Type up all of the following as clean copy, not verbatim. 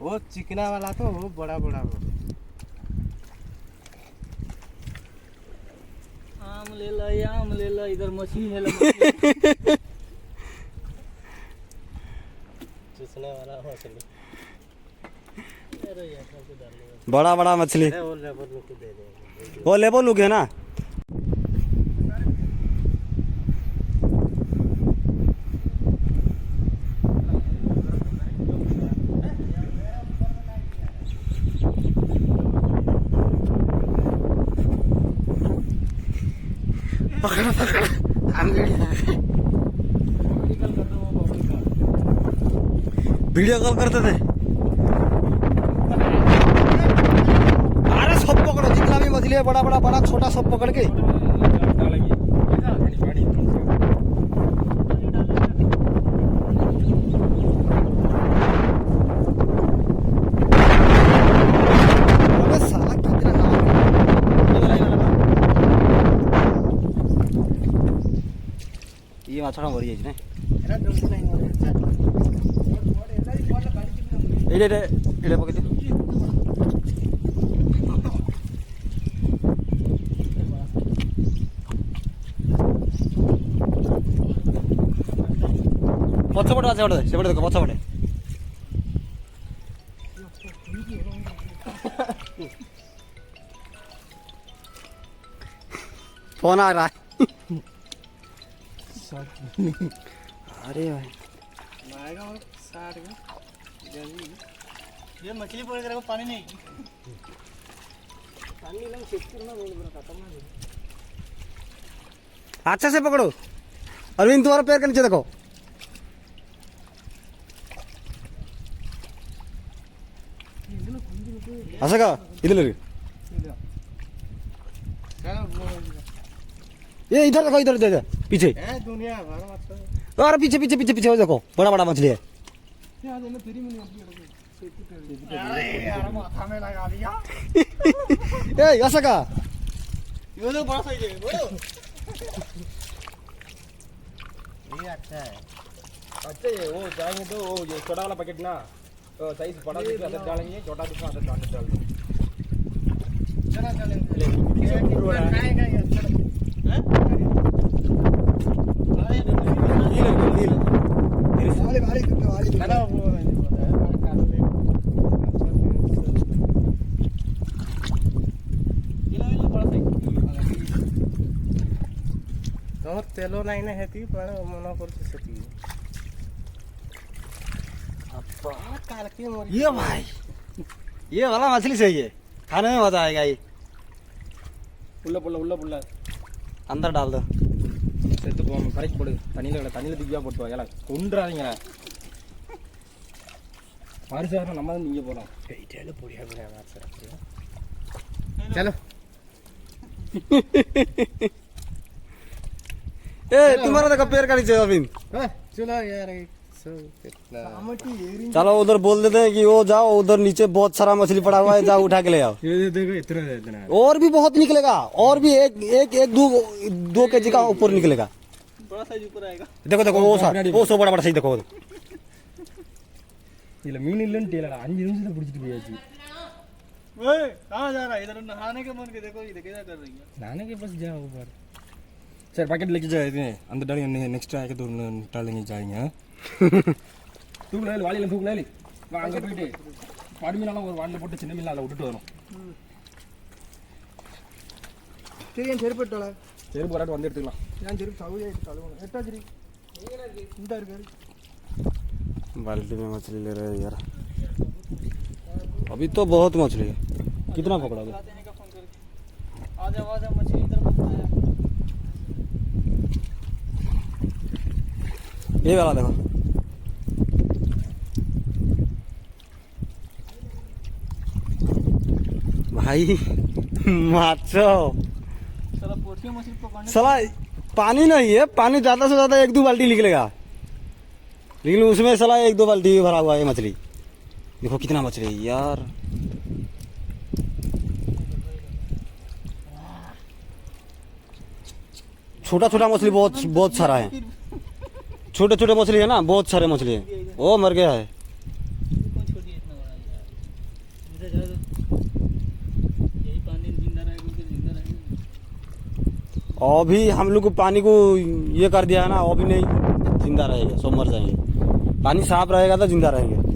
वो चिकना वाला तो वो बड़ा बड़ा हो। आम ले ला इधर मछली है चूसने वाला मछली। बड़ा बड़ा मछली वो लेबर लोग को दे दे। वो लेबो लुक है ना। वीडियो कॉल करते थे। अरे सब पकड़ो जितना भी मछली है, बड़ा बड़ा बड़ा छोटा सब पकड़ के। अबे साला कितना ये माछड़ा मरी जाइए ना। ଏଇଟା ପକେଇ ଦିଅ। ପଛପଟେ ଅଛି ଗୋଟେ, ସେପଟେ ଦେଖ ପଛପଟେ। फोन आ रहा है। अरे भाई ये मछली पकड़ कर पानी नहीं अच्छा से पकड़ो। अरविंद तुम्हारा पैर के नीचे देखो। ऐसा का इधर ले ये इधर देखो, इधर इधर पीछे। दुनिया भर और पीछे पीछे पीछे पीछे देखो, बड़ा बड़ा मछली है। माथा में लगा दिया। ए ऐसा का ये तो बड़ा साइज है बोलो। ये अच्छा है। अच्छा ये वो जाएंगे तो वो ये छोटा वाला पैकेट ना, तो साइज बड़ा दिखा अंदर डालेंगे, छोटा दिखा अंदर डाल दो। चला चलेंगे खाएगा ये अच्छा है। वाले वाले चलो वो तो तेलो नहीं ना हेती पर मना करते सती। अब काल की मोरी ये भाई ये वाला मछली सही है, खाने में मजा आएगा। ये उल्ला अंदर डाल दो। சேர்த்து போவோம், கரைக்கு போடு, தண்ணியில் திவ்யா போட்டு வாங்கலாம், கொண்டுறாதீங்களா மாரிசாரம் நம்ம தான் நீங்க போகிறோம்। चलो बढ़िया बढ़िया बात सर। चलो ए तुम्हारा देखो पैर का नीचे अरविंद। चलो यार कितना चलो उधर बोल देते हैं कि वो जाओ उधर नीचे बहुत सारा मछली पड़ा हुआ है, जाओ उठा के ले आओ। ये देखो इतना और भी बहुत निकलेगा, और भी एक दो केजी का ऊपर निकलेगा। बड़ा साइज ऊपर आएगा। देखो देखो वो सो बड़ा बड़ा सही देखो। இல்லை மீன் இல்லைன்னு தெரியல, 5 நிமிஷத்தில் பிடிச்சிட்டு போயாச்சு। ओए कहाँ जा रहा है? इधर नहाने के मन के देखो ये क्या कर रही है। नहाने के पास जाओ ऊपर। सर पैकेट लेके जाए अंदर डालेंगे, नेक्स्ट आके तो डालेंगे जाएंगे। தூக்கு லைல வாளியில தூக்கு லைல வா, அங்க போயிட்டு படி மீனால ஒரு வாளில போட்டு சின்ன மீனால விட்டுட்டு வரோம்। சரி என் செருப்பு எடுத்தோல செருப்பு வராட்டு வந்து எடுத்துக்கலாம்। நான் செருப்பு சவுதியா எடுத்து கழுவணும்। எட்டா சரி இந்த இருக்கு बाल्टी में मछली ले रहे हैं यार। अभी तो बहुत मछली है। कितना पकड़ा गया? देने का फोन करके आजा मछली इधर मत आया। ये वाला देखो भाई माचो साला पोठिया मछली पकड़ने साला पानी नहीं है, पानी ज्यादा से ज्यादा 1-2 बाल्टी निकलेगा, लेकिन उसमें साला 1-2 बाल्टी भरा हुआ है मछली। देखो कितना मछली है यार। छोटा छोटा मछली बहुत सारा है। छोटे छोटे मछली है ना, बहुत सारे मछली है। वो मर गया है। और भी हम लोग को पानी को ये कर दिया है ना, और भी नहीं जिंदा रहेगा, सब मर जाएंगे। पानी साफ रहेगा तो जिंदा रहेंगे।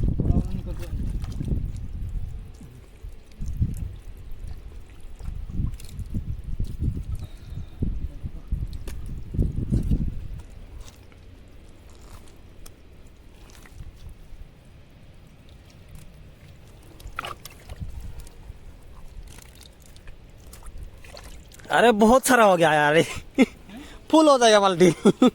अरे बहुत सारा हो गया यार, फुल हो जाएगा बाल्टी। मछली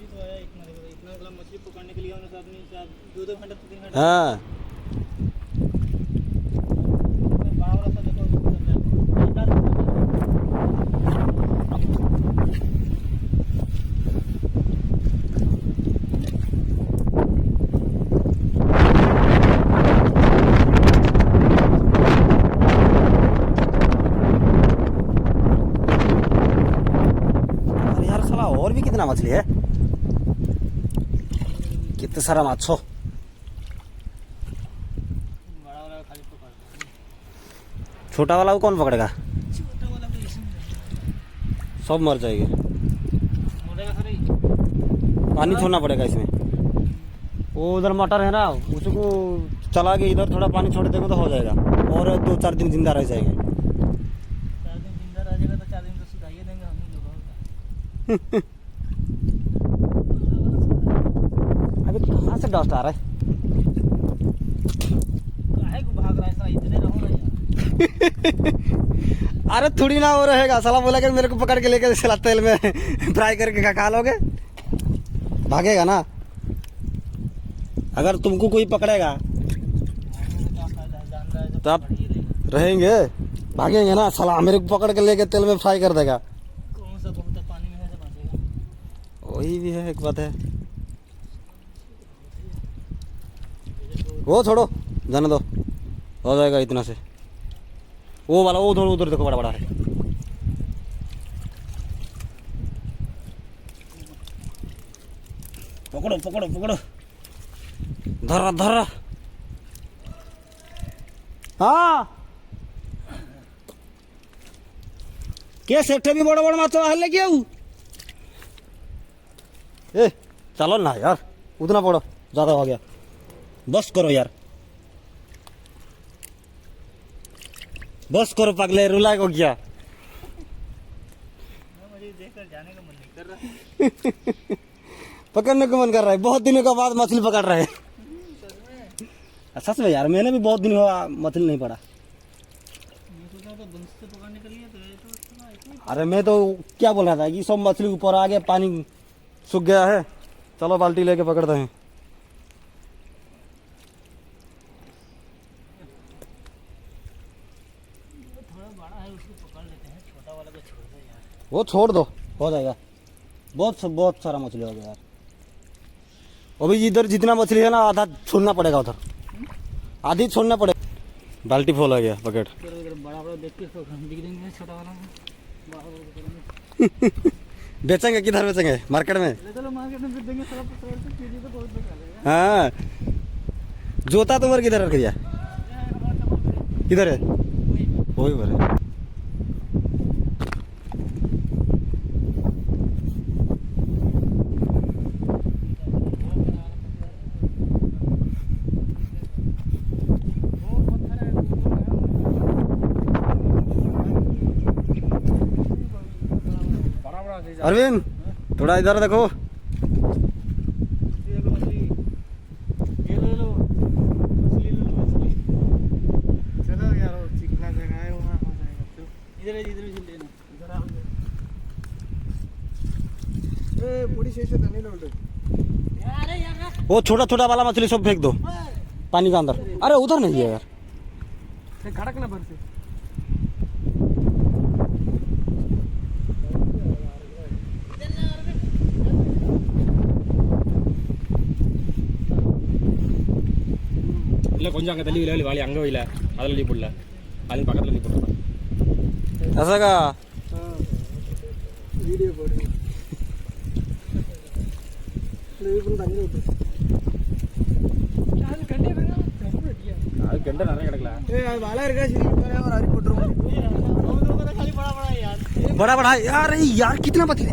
तो आया इतना, देखो इतना मतलब मछली पकड़ने के लिए हमने साथ में 2 घंटा 3 घंटा। हाँ बड़ा बड़ा सा देखो और भी कितना मछली है, कितने सारा माछो। बड़ा वाला खाली पकड़, छोटा वाला को कौन पकड़ेगा, छोटा वाला को इसमें सब मर जाएंगे। मोड़ेगा खरी। पानी छोड़ना पड़ेगा इसमें। वो उधर मटर है ना, उसको चला के इधर थोड़ा पानी छोड़ देंगे तो हो जाएगा, और 2-4 दिन जिंदा रह जाएंगे। 4 दिन जिंदा रह जाएगा तो 4 दिन तो सुधाइए देंगे हम ही लोग। अभी कहाँ से डस्ट आ रहा है। काहे को भाग रहा है साला, इतने रहो ना यार। अरे थोड़ी ना वो रहेगा, साला बोला कि मेरे को पकड़ के लेके चला तेल में फ्राई करके खा लोगे, भागेगा ना। अगर तुमको कोई पकड़ेगा तो आप रहेंगे, भागेंगे ना। साला मेरे को पकड़ के लेके तेल में फ्राई कर देगा। कौन सा बहुत पानी में है से बचेगा। वही भी है, एक बात है। वो छोड़ो, जाने दो, हो जाएगा इतना से। वो वाला वो उधर देखो, बड़ा बड़ा है। पकड़ो पकड़ो पकड़ो, धरा धरा। हाँ क्या सेठे भी बड़ा बड़ा माछ हल्ले क्या ए चलो ना यार, उतना पड़ो, ज्यादा हो गया, बस करो यार, बस करो पगले, रुला को क्या। मुझे देखकर जाने का मन नहीं कर रहा। पकड़ने को मन कर रहा है, बहुत दिनों के बाद मछली पकड़ रहे हैं। सच में यार, मैंने भी बहुत दिन हुआ मछली नहीं पड़ा। मैं सोचा था बंस से पकड़ने के लिए तो ये तो इतना अरे मैं तो क्या बोल रहा था कि सब मछली ऊपर आ गया, पानी सूख गया है, चलो बाल्टी लेके पकड़ते हैं। थोड़ा बड़ा है, उसको पकड़ लेते हैं, छोटा वाला को छोड़ दे यार। वो छोड़ दो, हो जाएगा। बहुत सारा मछली हो गया यार। अभी इधर जितना मछली है ना, आधा छोड़ना पड़ेगा, उधर आधी छोड़ना पड़ेगा। बाल्टी फुल हो गया पकेट। बड़ा बड़ा देख के तो हम बिक देंगे, छोटा वाला बेचेंगे किधर बेचेंगे, मार्केट में? चलो मार्केट में देंगे, सारा केजी तो बहुत बेकार है। हाँ जोता तुम्हारे किधर रख दिया, किधर है? वही पर है। अरविंद थोड़ा इधर देखो। चलो यार, वो चिकना जगह है, वहाँ हो जाएगा। चलो इधर लेना, इधर आओ। पूरी सही से नहीं लौटे। वो छोटा छोटा वाला मछली सब फेंक दो पानी के अंदर। अरे उधर नहीं है यार, खड़क ना भर से। இல்லை கொஞ்சம் அங்கே தள்ளி விளையாடி வாளி அங்கே வைல, அதில் லீவ் போடல, அது பக்கத்தில் லீவ் போட்டுருக்கேன்। ऐसा का वीडियो போடு. இது தண்ணி ஊத்து. அது கண்டே வரணும், ரொம்ப ரெடியா. அது கெண்டை நிறைய கிடக்கல। ஏய் அது வலை இருக்கா, சரி ஒரு அரி போட்டுருவோம். बड़ा बड़ा है यार, यार कितना पतले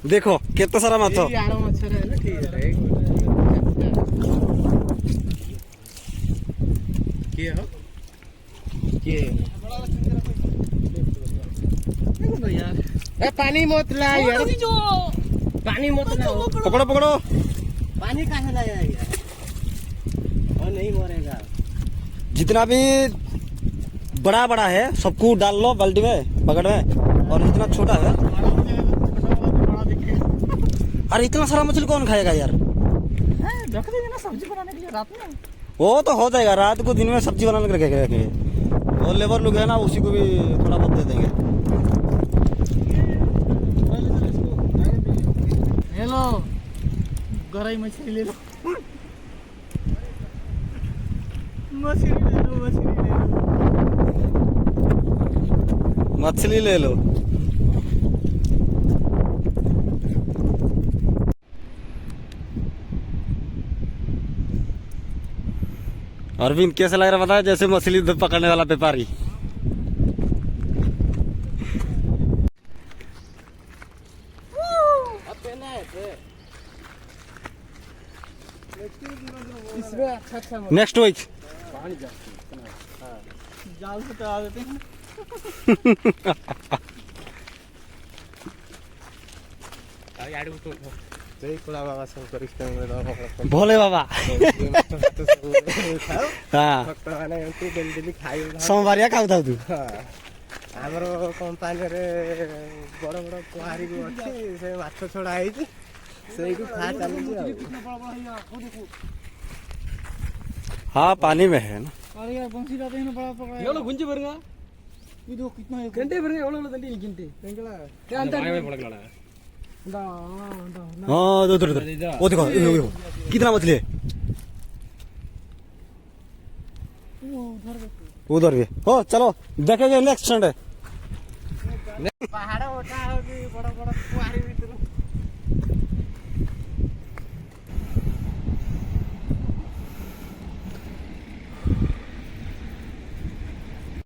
देखो कितना सारा माछ हो। यार मच्छर है ना, ठीक है क्या हो के यार, ए पानी मत ला यार, पानी मत लाओ, पकड़ो पकड़ो। पानी कहाँ लाया यार, और नहीं मरेगा। जितना भी बड़ा बड़ा है सबको डाल लो बाल्टी में, बकेट में, और जितना छोटा है। अरे इतना सारा मछली कौन खाएगा यार? रख देंगे ना सब्जी बनाने के लिए रात में। वो तो हो जाएगा, रात को दिन में सब्जी बनाने के रखेंगे। और लेबर लोग है ना, उसी को भी थोड़ा बहुत दे देंगे। हेलो, गरई मछली ले लो, मछली ले लो, मछली ले लो। मछली ले लो। अरविंद कैसा लग रहा, बताया जैसे मछली पकड़ने वाला व्यापारी। इसमें अच्छा अच्छा नेक्स्ट वीक जाल से चढ़ा देते हैं। जय कुला बाबा शंकर इष्ट भोले बाबा। हाँ भक्त मैंने डेली डेली खाई सोमवारिया खाऊ तू। ଆମର କମ୍ପାନୀରେ ବଡ଼ ବଡ଼ କୁଆରୀ ବି ଅଛି, ସେ ମାଛ ଛଡ଼ା ହେଇଛି, ସେଇଠୁ ଖା ଚାଲିଛି ଆଉ। हाँ पानी में है ना। अरे यार बंसी लाते हैं ना, बड़ा पकड़ा है। எவ்வளோ குஞ்சு பாருங்க, ये देखो कितना है। கெண்டே பாருங்க எவ்வளோ தண்ணி நிக்கிட்டு हाँ उधर उधर, वो देखो देखो कितना मछली है उधर भी। हो चलो देखेंगे नेक्स्ट संडे। ପାହାଡ଼ ଉଠା ହଉଛି, ବଡ଼ ବଡ଼ କୁଆରୀ